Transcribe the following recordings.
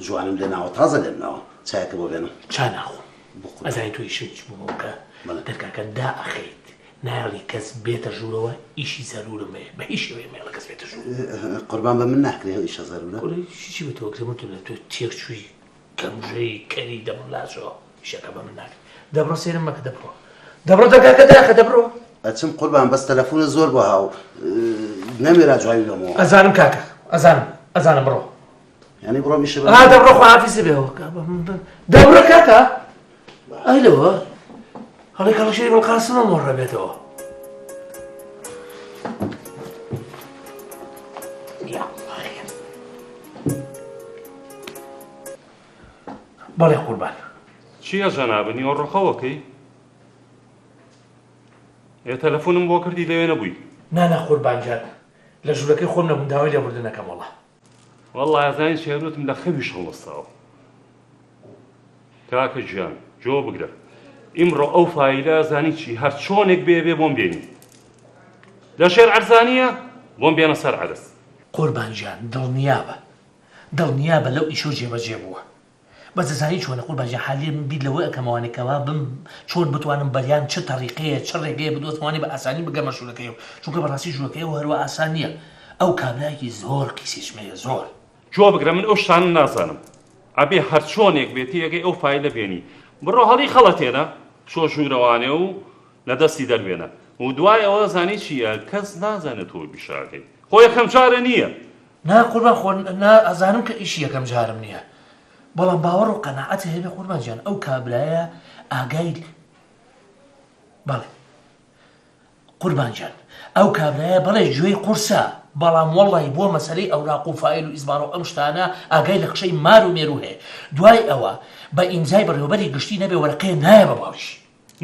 جوانم لێ ناوە تازە لێم ناوە چایەکە بۆ بێنم چا ناخۆم ئەزانی توی شتێکی بوومەوەکە دەرکاکە دائەخەیت ناڵی کەس بێتە ژوورەوە ئیشی زەرورمەیە بە هیچ شێوەیە مێڵە کەس بێتە ژوور قوربان بە من ناکرێ ئیشە زەرورە چی بە تۆ گرمە تۆ لە تۆ تێک چووی کەمژەی کەری دەمڵاشەوە شەکە بە من ناکرێت دەبڕۆ سێرم مەکە دەبڕۆ دەبڕۆ دەرکاکە داخە دەبڕۆ ئەچم قوربان بەس تەلەفۆنە زۆر بۆ هاو نەمێرا جوابی بەمەوە ئەزانم کاکە ئەزانم بڕۆ یعنی بڕۆ میشە دەبڕۆ خواحافیزە بێەوە دەبڕۆ کاکە ئەی لەوە هەڵی کەڵەشەی بڵقاسمە مۆڕە بێتەوە بەڵێ قوربان چییە جەنابە نیوەڕۆخەوەکەی تەلەفۆنم بۆ کردی لەوێ نەبووی نانا قوربانجان لە ژوورەکەی خۆم نەبووم داوای لێبوردنەکەم وەڵڵا وەڵڵا ئازانی شێروتم لە خەویش هەڵوەستاوە کاکە گیان جۆ بگرە ئیمڕۆ ئەو فایلە زانی چی هەر چۆنێک بێ بۆم بێنی لە شێر عەرزانیە بۆم بێنە سەر عەرز قوربانجان دڵنیابە لەو ئیشۆ جێبەجێ بووە بەس دەزانی چۆنە قوربانجان حالیم بیر لەوەی ئەکەمەوانێکەوە بم چۆن بتوانم بەریان چ تەریقەیە چ ڕێگەیە بدۆتوانێ بە ئاسانی بگەمە ژوورەکەیەوە چونکە بەڕاستی ژوورەکەیەوە هەروە ئاسان نییە ئەو کابرایەکی زۆر قیسیشمەیە زۆر جۆ بگرە من ئەو شتانە نازانم ئەبێ هەر چۆنێک بێتی ئەگەی ئەو فایلە بێنی بڕۆ هەڵی خەڵەتێنە شۆ ژوورەوانێ و لە دەستی دەروێنە و دوای ئەوە زانی چییە کەس نازانێت تۆ بیشاکەی خۆ یەکەم جارە نییە نا قوربان خۆ ئەزانم کە ئیشی یەکەم جارم نییە بەڵام باوەڕ و قەناعەتە هەبێ قوربانجان ئەو کابرایە ئاگای بەڵێ قوربانجان ئەو کابرایە بەڵێ گوێی قورسە بەڵام وەڵی بۆ مەسەلەی ئەوراق و فایل و ئیزبار و ئەم شتانە ئاگای لە قشەی مار و مێرو هەیە دوای ئەوە بە ئینجای بەڕێوەبەری گشتی نەبێ وەرەقەیە نایە بە باوشی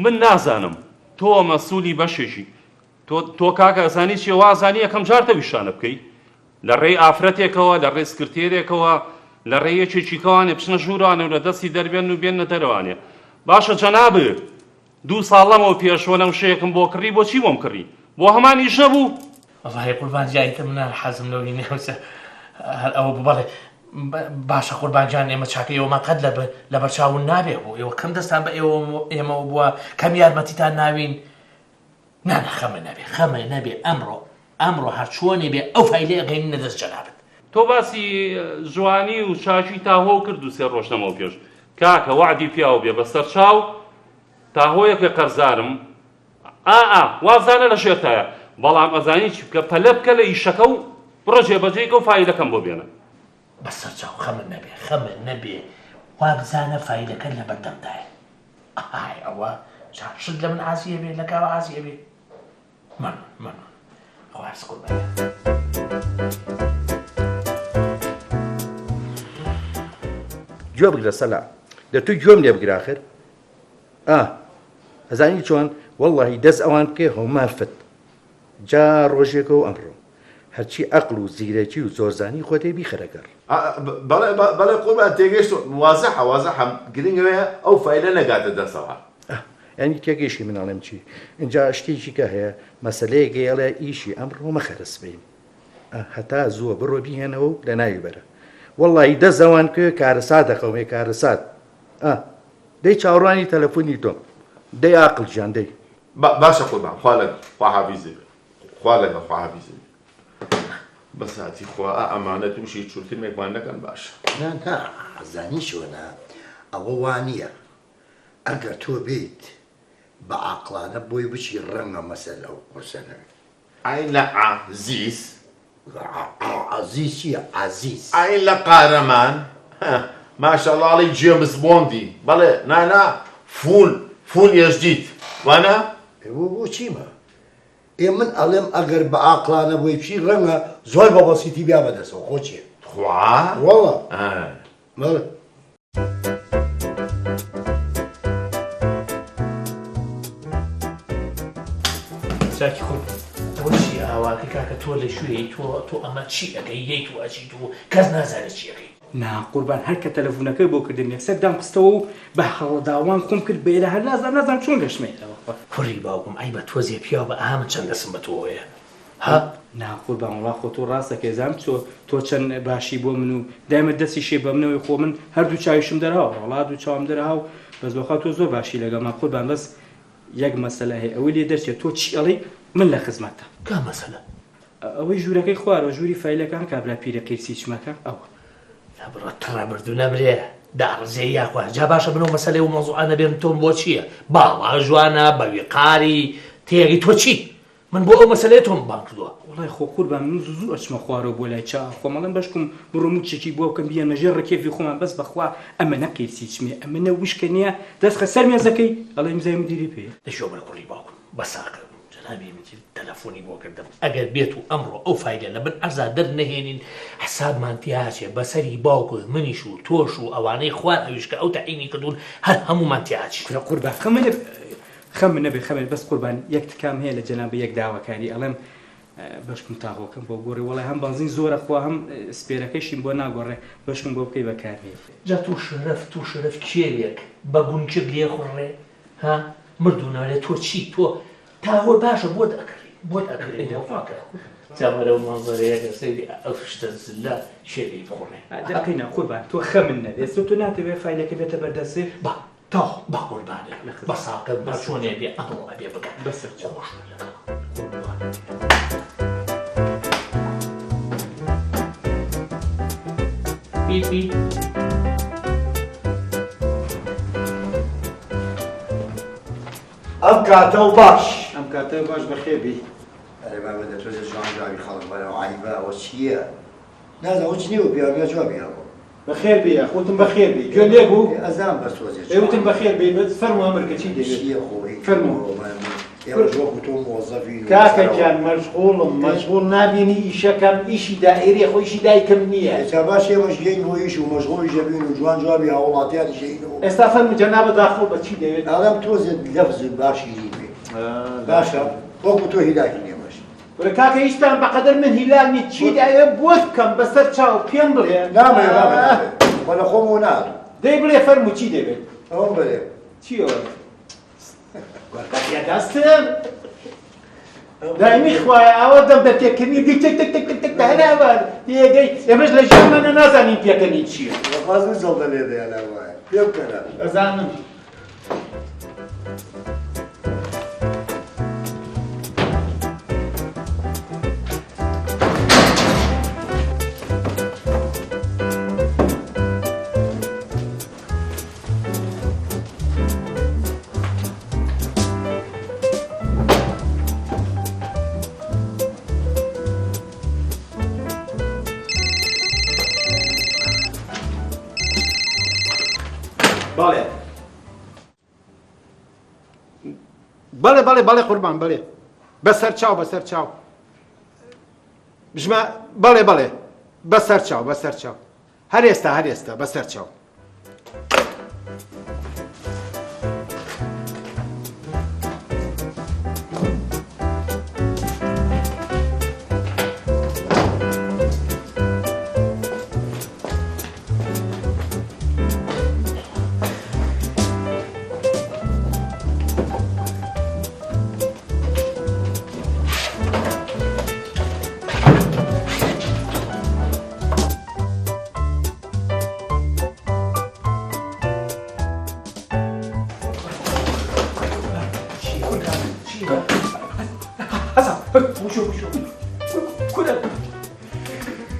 من نازانم تۆ مەسوولی بەشێکی تۆ کاکە ئەزانی چی وازانی یەکەم جار تەویشانە بکەی لە ڕێی ئافرەتێکەوە لە ڕێی سکرتێرێکەوە لە ڕێیەکێکی کەوانێ بچنە ژوورانە و لە دەستی دەربێن و بێنە دەرەوانێ باشە جەنابە 2 ساڵ لەمەوە پێشوە لەم شەیەکم بۆ کڕی بۆچی بۆم کڕی بۆ هەمان ئیش نەبوو وەڵاهی قوربانجاییتە منە حەزم لەوەی نێوسە هەر ئەوە بڵێ باشە قوربانجان ئێمە چاکەیەوەمان قەت لە بەرچاون نابێ بوو ئێوە کەم دەستان بە ئێمەوە بووە کەم یارمەتیتان ناوین نانە خەمە نەبێ ئەمڕۆ هەر چۆنێ بێ ئەو فایلێ ئەگەین نەدەست جەنابێت تۆ باسی جوانی و چاچی تاهۆ کرد و 3 ڕۆژ نەمەوە پێش کاکە وعدی پیاو بێ بەسەر چاو تاهۆیەکە قەرزارم وابزانە لە شێتایە بەڵام ئەزانی چی بکە پەلە بکە لە ئیشەکە و بڕۆ جێبەجێیکە و فایلەکەم بۆ بێنە بەسەر چاو خەمە نەبێ وابزانە فایلەکە لە بەردەمدایە ئەوە شت لە من ئازیە بێ لە کاوە ئازیە بێ من خواست قوربانە گوێ بگرە سەلا دەتوی گوێم لێ بگرە ئاخر ئەزانی چۆن وەڵڵاهی دەست ئەوان بکێ هەمارفت جا ڕۆژێکە و ئەمڕۆ هەرچی ئەقل و زیرەکی و زۆرزانی خۆتێ بیخەرەگەڕ بەڵێ قوربان تێگەیشت وازەحە گرنگەوەیە ئەو فایلە نەگاتە دەستەوە ینی تێگەیشتی مناڵێم چی اینجا شتێکی کە هەیە مەسەلەیە گەیەڵێ ئیشی ئەمڕۆ مەخەرس بین هەتا زووە بڕۆ بیهێنەوە و لە ناوی بەرە وەڵڵاهی دەست ئەوان کرد کارەسات دەقەومێ کارەسات دەی چاوەڕوانی تەلەفۆنی تۆم دەی عاقڵ گیان دەی باشە قوربان خواحافیزێ خواحافیزێ بەساتی خوا ئەمانە تووشی چورتمێکمان نەکەن باش نا زانی شوێنە ئەوە وانییە ئەگەر تۆ بیت بە عاقلانە بۆی بچی ڕەنگە مەسەلە و قورسەنەوێت ئای لە عەزیز عەزیز چییە عەزیز ئای لە قارەمان ماشەڵڵاڵی جێمس بۆندی بەڵێ نانا فول ێژدیت وانە بۆ چیمە من ئەڵێم ئەگەر بە عاقلانە بۆی بچی ڕەنگە زۆر بە بەسیتی بیا بەدەستەوە خۆ چیە خوا وەڵڵا بەڵێ جاکی خۆ ئەوە چی ئاواکە کاکە تۆ لە شوێی تۆ ئەمە چی ئەەکەی یەیت و ئەچیت و کەس نازانێت چیەکەی نا قوربان هەر کە تەلەفۆنەکەی بۆ کردنێ سەردام قستەوە و بە هەڵەداوان خۆم کرد بێرە هەر نازان چۆن گەشتمێتەوە کوڕی باوکم ئەی بە تۆزیە پیاو بە ئامە چەند دەسم بە تۆیە ها ناخۆ باڵا خۆ تۆ ڕاستەکە زانام تۆ چەند باشی بۆ من و دایمە دەستی شێ بە منەوەی خۆ من هەردوو چاویشم دەرهاو وڵات و چاوم دەرهاو بەس بەخوا تۆ زۆر باشی لەگەڵمان قوربان بەس یەک مەسەلە هەیە ئەوەی لێ دەرچێت تۆ چی ئەڵێ من لە خزمەتە کا مەسەلە ئەوەی ژوورەکەی خوارەوە ژووری فیلەکان کابرا پیرە قیرسی چمەکە ئەوە یا بڕۆ تڕە بردو نەبرێ داڕزێ یاخوا جا باشە بنەوە مەسەلەی و مەوزوعانە بێن تۆم بۆ چییە باڵا جوانە بەوێ قاری تێگەی تۆ چی من بۆ ئەو مەسەلەی تۆم بان کردووە وڵای خۆ قوربان من زوو ئەچمە خوارەوە بۆ لای چا خۆمەڵم بەشکم بڕۆموچێکی بۆ بکەم بیە نەژێر ڕکێفی خۆمان بەس بەخوا ئەمە نەقیرسی چمێ ئەمە نە وشکە نییە دەست خە سەر مێزەکەی ئەڵێ میزای مدیری پێ دەشۆ بەر کوڕی باوکم بەساکە جەنابی مجید تەلەفۆنی بۆ کردم ئەگەر بێت و ئەمڕۆ ئەو فایلە لە بن ئەرزا دەرنەهێنین حسابمان تیاچێ بەسەری باوکو منیش و تۆش و ئەوانەی خوار ئەویشکە ئەو تەعینی کردوون هەر هەمومان تیاچی قوربان خەم نەبێ خەمێت بەس قوربان یەک تکام هەیە لە جەنابە یەک داواکاری ئەڵێم بەشکم تاغۆکەم بۆ گۆڕی وڵای هەم بازین زۆرە خوا هەم سپێرەکەیشیم بۆ ناگۆڕێ بەشکم بۆ بکەی بەکارهێ جا تو شرف کێوێک بە گونچک لێ خوڕێ ها مردوونەوێت تۆ چی تۆ تاوە باشە بۆ دەکڕی جامەرە و مەنزەرەیەکە سەیری ئەو شتە زلە شێوی بخۆڕێ دەکەینە قوربان تۆ خەمن نەبێت تۆ ناتەوێت فیلەکە بێتە بەردەستێ با تا با قوربانێ بەساکە بە چۆنێ بێ ئەمڕۆ ئەبێ بکەن بەسەر خۆش بیبی ئەم کاتە و باش ئەم کاتە باش بەخێبی ئەرێ بابە دەتوێتە جوان جاوی خەڵک بەرەوە عیبە ئەوە چییە؟ نازانم چ نیوە پیاوە جوابی هەبوو بەخێر بێ خۆتم بەخێر بێ گوێ لێ بوو ئەزان بەس تۆزێت ئێوتم بەخێر بێ فەرمو ئەمرکە چی دەوێت چییە خۆی فەرموو ئێوە وەکو تۆ مۆزەفین کاکەجان مەشغوڵ نابینی ئیشەکەم ئیشی دائیری خۆی ئیشی دایکم نییە ئێستا باش ئێوەش گەین بۆ ئیش و مەشغوڵی ژەبین و جوان جوابی هاوڵاتیانی ژەینەوە ئێستا فەرمو جەنابە داخۆ بە چی دەوێت ئەڵەم تۆزێت لەفز باشی بێ باشە وەکو تۆ هیداکی نێمەش وەرە کاکە هیچتان بەقەدەر من هیلانی چی داوێت بۆ بکەم بەسەر چاو پێم بڵێ نامێ بەلە خۆمەوە نادوو دەی بڵێ فەرمو چی دەوێت ئەوم بڵێ چیەوە دەستم دایمی خوایە ئەوە دەم بە پێکردنی تێک هەناوار تێگەی ئێمەش لە ژیانمانە نازانین پێکەنی چییە بەخوازم زەڵدە لێ دەیانە وایە پێ بکەنە ئەزانم بەڵێ قوربان بەڵێ بەسەر چاو بژمە بەڵێ بەسەر چاو هەر ئێستا بەسەر چاو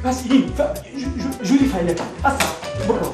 بس این جوری فعله اصلا برو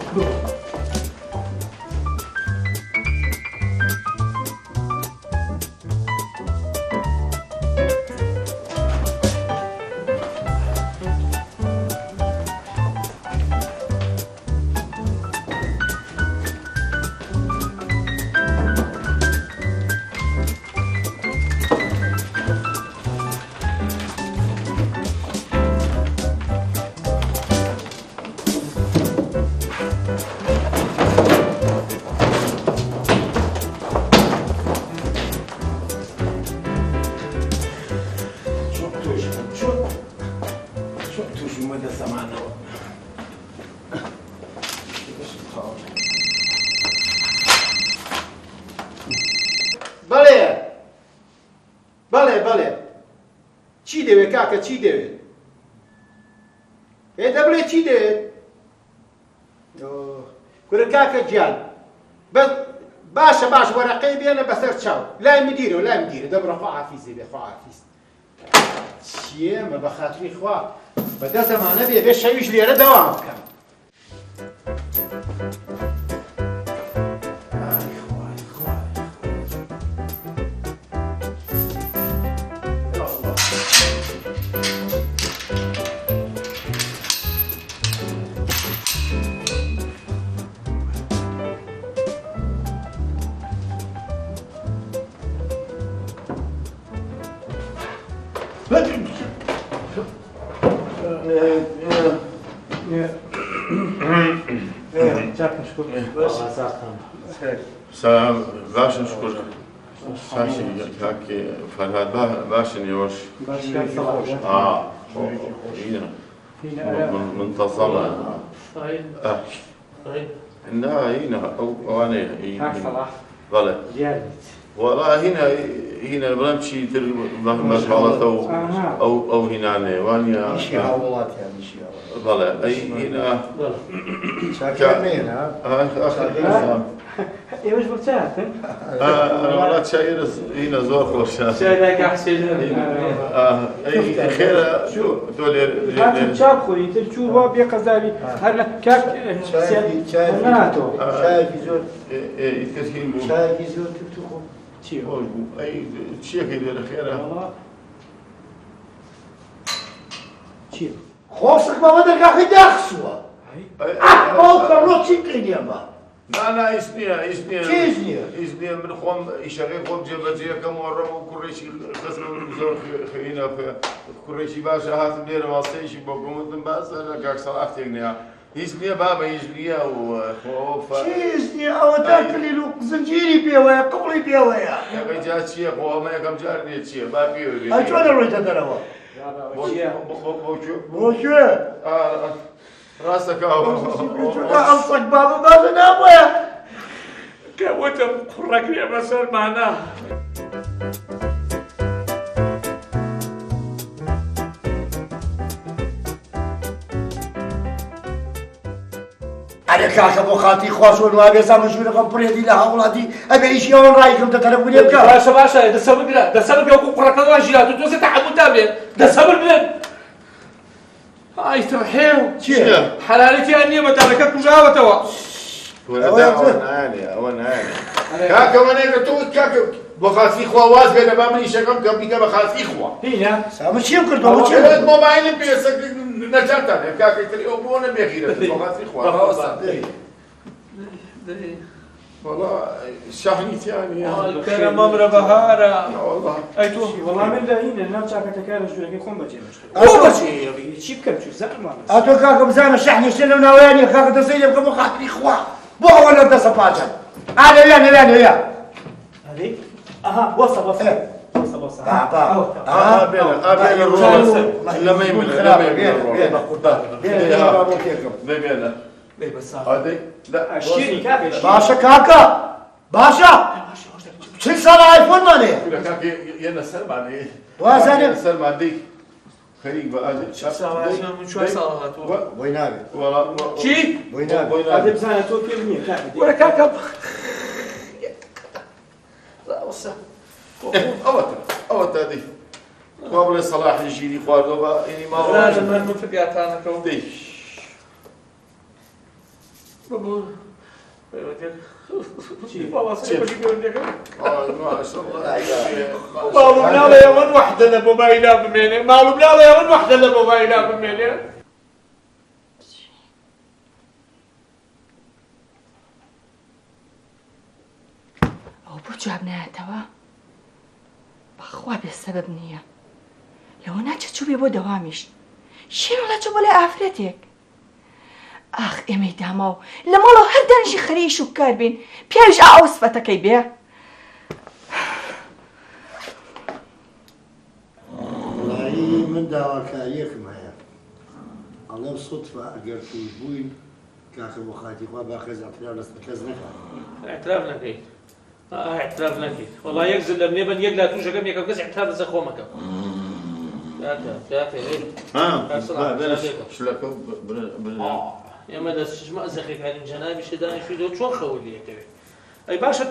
دەوێت کاکە چی دەوێت ئێدە بڵێ چی دەوێت کورە کاکە گیان باشە باش وەرەقەی بێنە بەسەر چاو لای مدیرە لای مدیرە دەبڕە خوا حافیزی بێ خوا حافیز چیە مە بە خاتری خوا بەدە زەمانە بێ شەویش لێرە دەوام بکەم باشن شکر ساشی کاکی فرهاد باشن یوش هنا منتظمة لا هنا أو أنا بلى والله هنا بنمشي تر مشغلات أو هنا وانيا شهوات يعني شهوات بلى أي هنا شاكرين ها آخر إنسان ايش بتاعك؟ أنا مرات شاير هنا زور خوش شايلك احسن أي خير شو دولي هات شاب خوي انت شو هو بيقزالي هلا كاك ناتو شاي في زور يتكلم بو شاي في زور تكتخو أي شيء كده خير شيء خوصك ما بدك أخي دخسوا أحبوك الروتشي كليما لا إسنيا إسنيا من خوم يشغل خوم جبجية كم مرة وكريشي خسر زور خينا في كريشي باشا هات بير واسيش بقوم من باز أنا كاك صلاح تيجنيا إسنيا بابا إسنيا وخوف إسنيا أو تاكلي لو زنجيري بيويا قبلي بيويا يا أخي جات شيء خوه ما يكمل جارني شيء بابي وبي أشو أنا رويت هذا بوشو راسك ألصق بابا ما نابويا كوتم قرك يا مسؤول معناه أنا كاك أبو خاطي خواص والوابي زعما شو رقم بريدي لها ولادي أبي إيش يوم رايكم تتلفون يبكى باشا ده سبب يوم قرك واجيات وتوزع تعبوا تابع ده سبب من هاي ترحيو حلالتي أني ما تركت مجاوة توا وانا كاكا وانا قلت كاكا بخاطي خواز بين بامني شكم كم بيجا بخاطي خوا هنا مش يمكن ده مش يمكن موبايل بيسك نجاتا كاكا تري أبونا بيخير بخاطي خوا والله شحني ثاني الكرم ممر بهارة والله ايتو والله من ده هنا نام شاكا تكارج لكن خم بجي مشتري شي بكم شو زعما أتو كاكا بزعما شحني شنو ناوياني كاكا تسيلي بكم بخاطي خوا بو ولا أنت سباجا أنا ويا هذيك اها وصل بابا أبي الروس لما يمل بس هذه لا اشتري كاكا باشا كاكا باشا شو صار ايفون ماني كاكا ينا سلمان وازن سلمان دي خريج بقى من شوي صارت وين ابي والله شي وين ابي هذا بزانه تو كيف نيه كاكا ولا كاكب لا وصل أوت هذه قبل صلاح يجيني خواردوبا يعني ما هو لازم من فقعت انا كون دي بابا بابا سيبك يقول ما شاء الله مالو بلا يا من وحده لموبايلها بمينه مالو بلا يا من وحده لموبايلها بمينه ئەو بۆ جواب نایەتەوە بەخوا بێ سەبەب نییە لەوە ناچە چوو بێ بۆ دەوامیش شێن وڵات چوو بۆ لای ئافرەتێک ئاخ ئێمەی داما و لە ماڵەوە هەر دانیشی خەریش و کار بین پیاویش ئاو سفەتەکەی بێ والله من داواکاریەکم هەیە ئەڵێم سوتفە ئەگەر توش بووین کاکە بۆ خاتی خوا باخێز ئەترا لەست کەس نەکات اعتراف نكيت اعتراف نكيت والله يكذب لم يبن يقلا توجا كم يكم كس اعتراف زخومك شلەکە ئێمە دەستژمە زەخێکانی جەنابیشە دانیشتویەوە چۆن خەولیەکەوێت ئەی باشە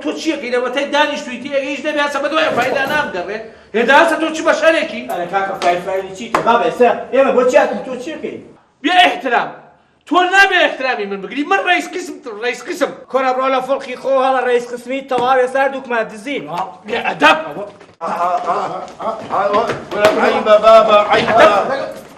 تۆ چیەکەی لەوەتەی دانیشتوی تێگەیش دەبیاسە بە دوای فایدا نامگەڕێ هێداسە تۆ چی بە شەرێکی ئەرە کاکە فایلی چیکە بابە ئێستا ئێمە بۆ چیاتم تۆ چیەکەی بێ احترام تۆ نابێ احترامی من بگری من ڕئیس قسم کۆرە بڕۆ لە فڵقی خۆ هەڵە ڕئیس قسمی تەواو ئێستا دووکمان دزین بێ ئەدەب عیبە بابە عیبە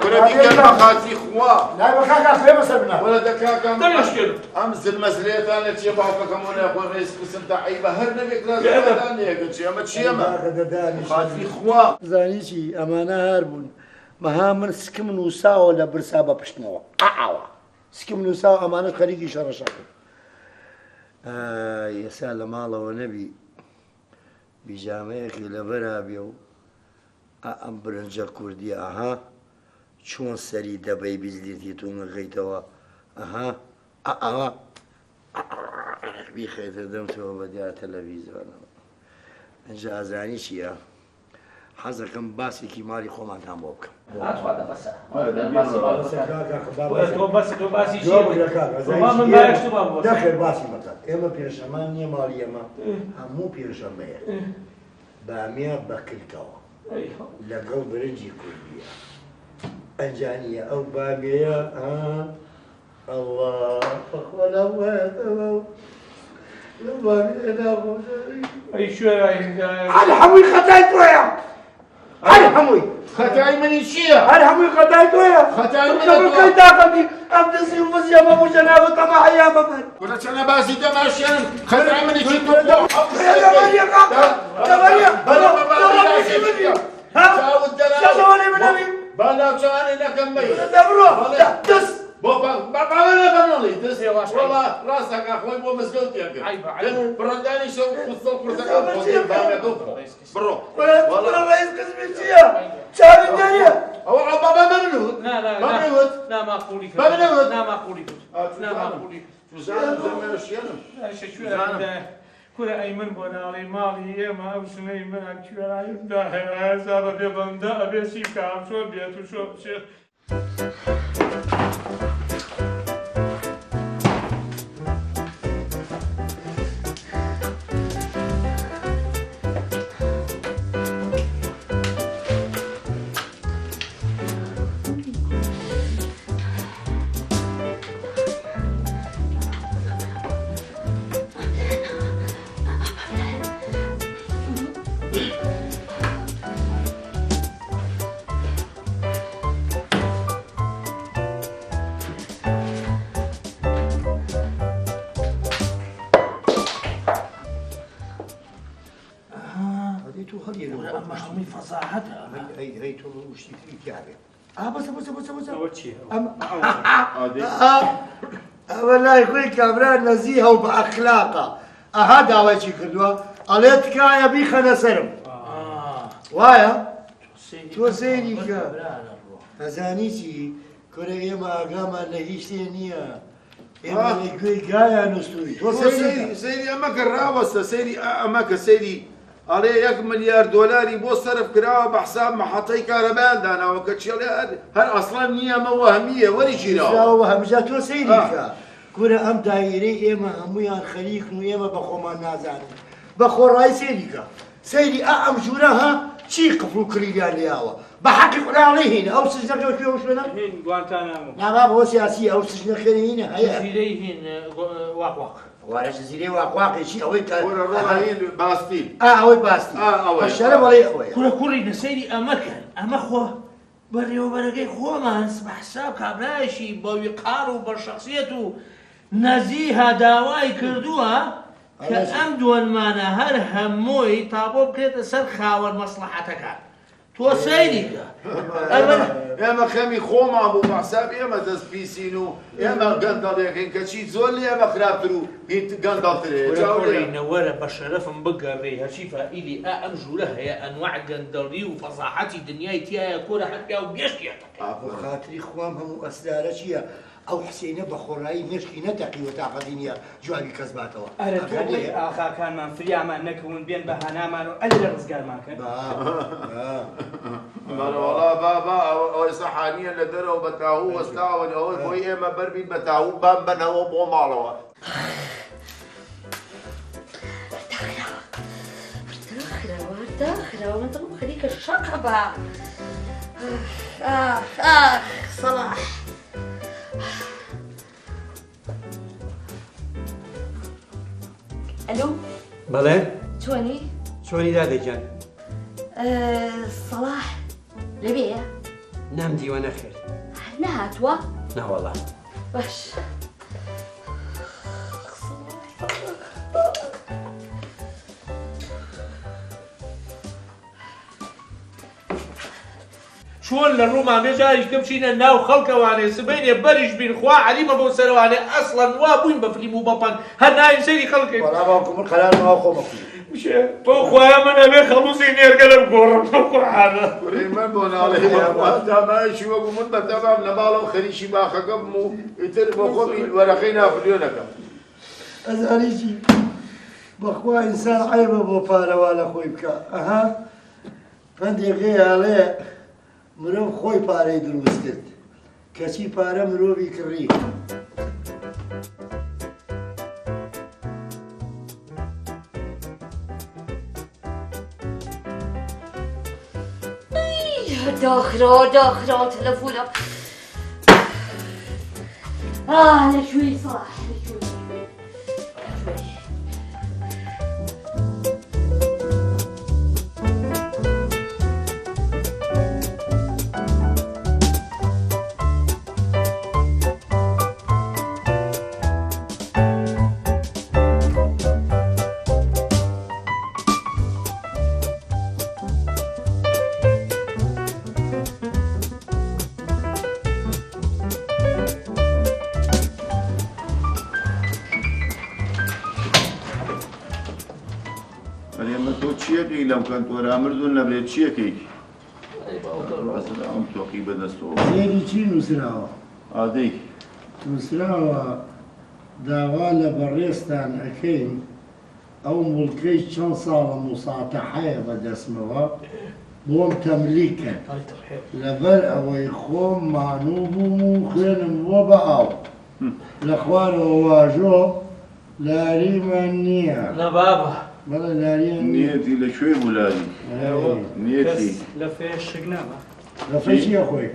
ولا بيقال مخاطي خوا لا بخاك أخرى مثلا ولا دكاكا دمشق أم زل مسليت أنا تشي بعض كمون يا أخوان رئيس قسم تعيبة هر نبيك لازم أنا يقول شيء أما شيء ما مخاطي خوا زانی چی ئەمانە هەر بوون مەها من سکم نووساوە لە برسا بە پشتنەوە ئاوا سکم نووساوە ئەمانە خەریکی شەڕەشەکە ئێستا لە ماڵەوە نەبی بیجامەیەکی لەبەرا بێ و ئەم برنجە کوردی ئاها چۆن سەری دەبەی بیزلیتی تو نەخەیتەوە ئەها ئەوە بیخێتە دەمتەوە بەدیا تەلەڤیزۆنەوە ئەنجا ئازانی چییە؟ حەزەکەم باسێکی ماڵی خۆمانتان بۆ بکەم دەخێر باسی مەکات ئێمە پێشەمان نییە ماڵی ئێمە هەموو پێشەمەیە بامێ بەکلکەوە لەگەڵ برنجی کوردیە ئەنجانیە ئەو بامێیە الله بەخوا لەوەتەوە ئەی شوێرایی هەر هەمووی خەتای تۆیە هەر هەمووی خەتای منی چییە؟ هەر هەمووی خەتای تۆیە خەتای منەکەی تاقەتی ئەم دەستی و فزیەمە بوو جەنابە تەماحیا ببەن ولا چەنە باسی دەماشێنم خەتای منی چی بەناوچوانی نەکەم بەی دەبڕۆ دەست بۆ بەڵێ بەنڵی دەست وڵا ڕاستەکە خۆی بۆ مزگەوت تێکرد بڕەندانی شەو قوستە قورسەکە بامێکە بڕۆ ڕئیس قسمی چییە؟ چاویندەریە ئەوە بابا مەمنوت مەمنوت ناماقولی مەمنوت ناماقولی ناماقولی کورە ئەیمن بۆ ناڵی ماڵی ئێمە ئەو شنەی منە کوێرایدا هێزارە بێ بەمدا ئەبێ چی بکەم چۆن بێت و شۆ بچێت هەمووی فەزاحەتە هەی تۆ شتی تری تیاێ ئەوە لای خۆی کابرا نەزی هەو بە ئەخلاقە ئەها داوای چی کردووە ئەڵێ تکایە بیخەنە سەرم وایە تۆ سەیری کە ئەزانی چی کورە ئێمە ئاگامان لە هیچ شتێ نییە ئێمە لە گوێی گایە نووسوی تۆ سەیری ئەمەکە ڕاوەستە سەیری ئەمەکە سەیری ئەڵێ 1 ملیار دۆلاری بۆ سەرف کراوە بە حساب مەحەتەی کارەبایان داناوە کە چێڵێ هەر ئەسڵان نییە ئەمە وەهمیە وەریگیراوە هەمجا تۆ سەیریکە کورە ئەم دایرەی ئێمە هەمویان خەریکن و ئێمە بە خۆمان نازانن بە خۆڕای سەیریکە سەیری ئەم ژوورە ها چی قفڵ و کلیلیان لێیاوە بە حەقی قوراڵی هینە ئەو سژنەکە کوێ شوێنە نابا بۆ سیاسی ئەو سژنە خێنە هینە هەیە زیرەی هین واقواق وارە زیرەی واقواقێکی ئەوەی باستی ئەوەی باستی شەرە بەڵێ ئەوەیە کورە کوڕی نەسەیری ئەمەکەن ئەمە خۆ بەڕێوەبەرەکەی خۆمان بە حساب کابرایشی بە ویقار و بە شەخصیەت و نەزیها داوای کردووە کە ئەم دووەنمانە هەر هەمووی تا بۆ بکرێتە سەر خاوەن مەسلحەتەکان تۆ سەیریکە ئێمە خەمی خۆمان بوو بەحساب ئێمە دەست پیسین و ئێمە گەندەڵێکین کە چی زۆر لێ ئێمە خراپتر و هیچ گەندەڵترێنەوەرە بە شەرەفم بگەڕێ هەرچی فائیلی ئەم ژوورە هەیە ئەنواع گەندەڵی و فەزاحەتی دنیای تایە کۆرە حەتیا و گەشتیەکە خاتری خوام هەموو ئەسرارە چییە؟ ئەو حسێنە بە خۆڕایی مشکی نەتەقیوە تاقەتی نییە جوابی کەس باتەوە ئەرە تۆ ئاخاکانمان فریامان نەکەون بێن بە هەنامان و ئەل لە ڕزگارمان کرد بەڵا بابا ئەوەی سەحانیە لە دەرەوە بە تاهوو وەستاوە ئەوەی بۆی ئێمە بەربین بە تاهوو بام بنەوە بۆ ماڵەوە داخلة وانت مو خليك الشقبة صلاح الو بەڵێ شوني چۆنی دادەگیان صلاح لبيه نام دیوانە خێر نهاتوا ناوەڵا باش چۆن لە ڕوومان بێجاریش دەمچینە ناو خەڵکەوانێ سبەینێ بەریش بین خوا عەلیمە بۆ سەرەوانێ ئەسڵەن وا بووین بە فلیم و بەپەن هەر ناوین سەیری خەڵکەی وەڵا باوکم من قەرارمەوە خۆمە تۆ خۆیان من ئەبێ خەڵوسی نێرگە لەم گۆڕم تۆ قورعانە من بۆ ناڵێ دامایشی وەکو من بەتەمام لە ماڵەوە خەریکی باخەکە بم و ئیتر بۆ خۆمی وەرەقەی نافلیۆنەکەم ئەزانیجی بەخوا ئینسان عیبە بۆ پارەوا لە خۆی بکە ئەها پندێکەی ئاڵێ مرۆڤ خۆی پارەی دروست کرد کەچی پارە مرۆڤی کڕی داخرة تلفونة لشوي صلاح لشوي لەم کەنتۆرە مردون لەبرێت چیەکەی ئەم تۆقی بەدەستەوە زێری چی نووسراوە ئادەی نووسراوە داوا لە بەڕێستان ئەەکەین ئەو مڵکەی چەند ساڵە موساتەحەیە بەدەستمەوە بۆم تەملیکە لەبەر ئەوەی خۆم مانوو بووم و خوێنم بۆ بە ئاو لە خوارەوە واژۆ لاریمان نییە لە بابە بەڵێ لاریان نیەتی لە کوێ بوو لاری نیەتی لە فێ شک نامە لە فەیچیە خۆی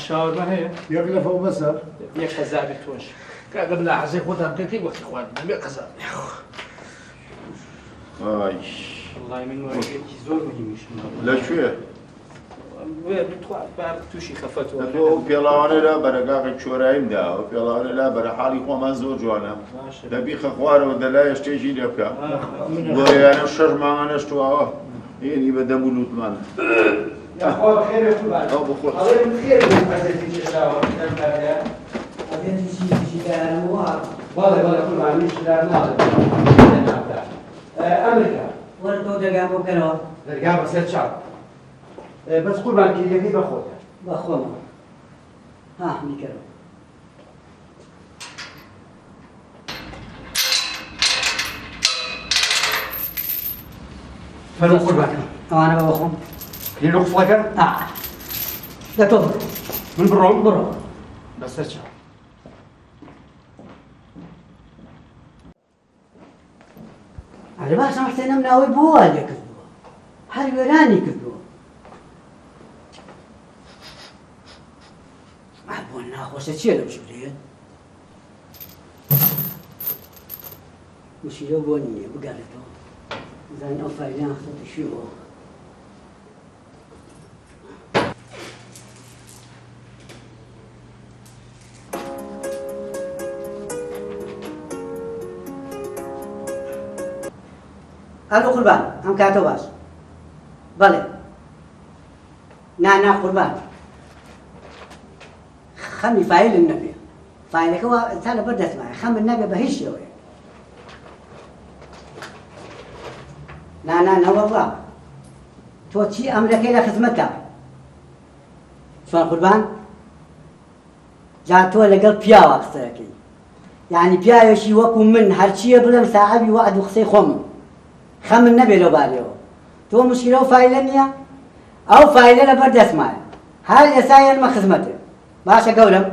شاورمە هەیە یەک لە فەو بەسە 1000 تۆش کاگەم لە حەزەی خۆتان بکەی وەختی خواردن بێ قەزا وڵای من وەرەکێکی زۆر مهمیشم لەکوێ تووشی خەفەتەوە تۆ پێڵاوانەدا بەرەگاقی چۆراییمدا و پێڵاوانەدا بەرە حاڵی خۆمان زۆر جوانە دەبیخە خوارەوە دەلایە شتێکی لێ بکە گۆیانە 6 مانگانە شتواوە هێنی بە دەم و لوتمان ئەمریکا وەرە تۆ دەرگا بۆ بکەنەوە دەرگا بەسەر چاو بەس قوربان کلیەکەی بەخۆتە بەخۆمە میکەرەوە فەرموو قوربانەکەم ئەوانە بە بەخۆم کلێن و قوفڵەکە لە تۆ بڕۆ من بڕۆم بڕۆ بەسەر چاو ئەرە باشە حسێنەم ناوەی بۆ وا لێ کردووە هەر وێرانی کردووە بۆ ناخۆشە چییە لەم ژوورێت مشیرە بۆ نییە بگەڕێتەوە زانین ئەو فایلیان خەتە شوێوە ئەلو قوربان ئەم کاتە باش بەڵێ نا قوربان خەمی فایلم نەبێ فایلەکەەوە تا لەبەر دەستمایە خەمن نەبێ بە هیچ شێوەیە نەوەڵا تۆ چی ئەمرەکەی لە خزمەتە چوان قوربان جا تۆ لەگەڵ پیاوە قسەکەی یعنی پیاوێکی وەکو من هەرچیە بڵێم ساحەبی وعد و قسەی خۆمم خەمن نەبێ لەو بارەوە تۆ مشکلە و فایلە نییە ئەو فایلە لەبەر دەستمایە هەر ئێستا یانمە خزمەتێ باشە گەورم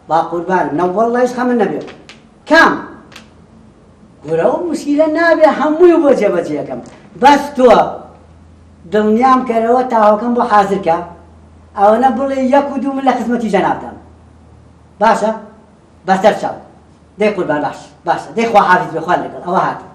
با قوربانم نە وەڵڵا هیچ خەمن نەبێ کام گورە ئەو مشکلە نابێ هەمووی بۆ جێبەجێەکەم بەس تۆ دڵنیام کەرەوە تاوەکەم بۆ حازرکە ئەوەنە بڵێ یەک و دوو من لە خزمەتی جەنابتەم باشە بەسەر چاو دەی قوربان باش باشە دەی خوا حافیز بێ خوارد لەگەڵ ئەوە هاتە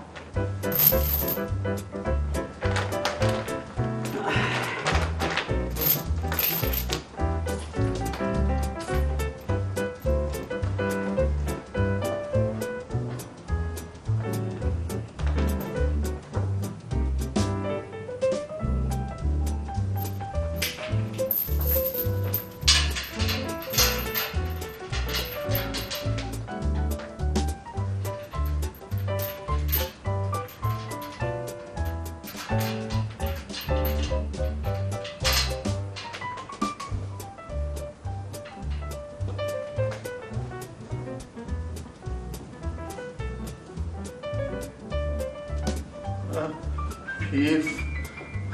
كيف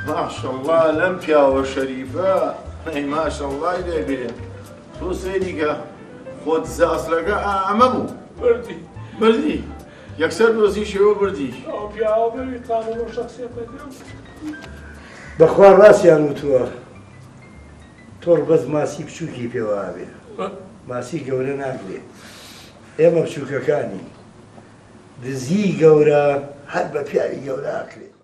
ما شاء الله لم پیاوە شەریفە ما شاء الله لێبێ تۆ سێریکە خۆت زاسلەکە ئەمە بوو بردی یەکسەر دۆزی شێوە بردی بەخوا ڕاستیان وتووە تۆڕ بەس ماسی بچووکی پێوە بێ ماسی گەورە ناکرێت ئێمە بچووکەکانی دزی گەورە هەر بە پیاوی گەورە ئاکرێت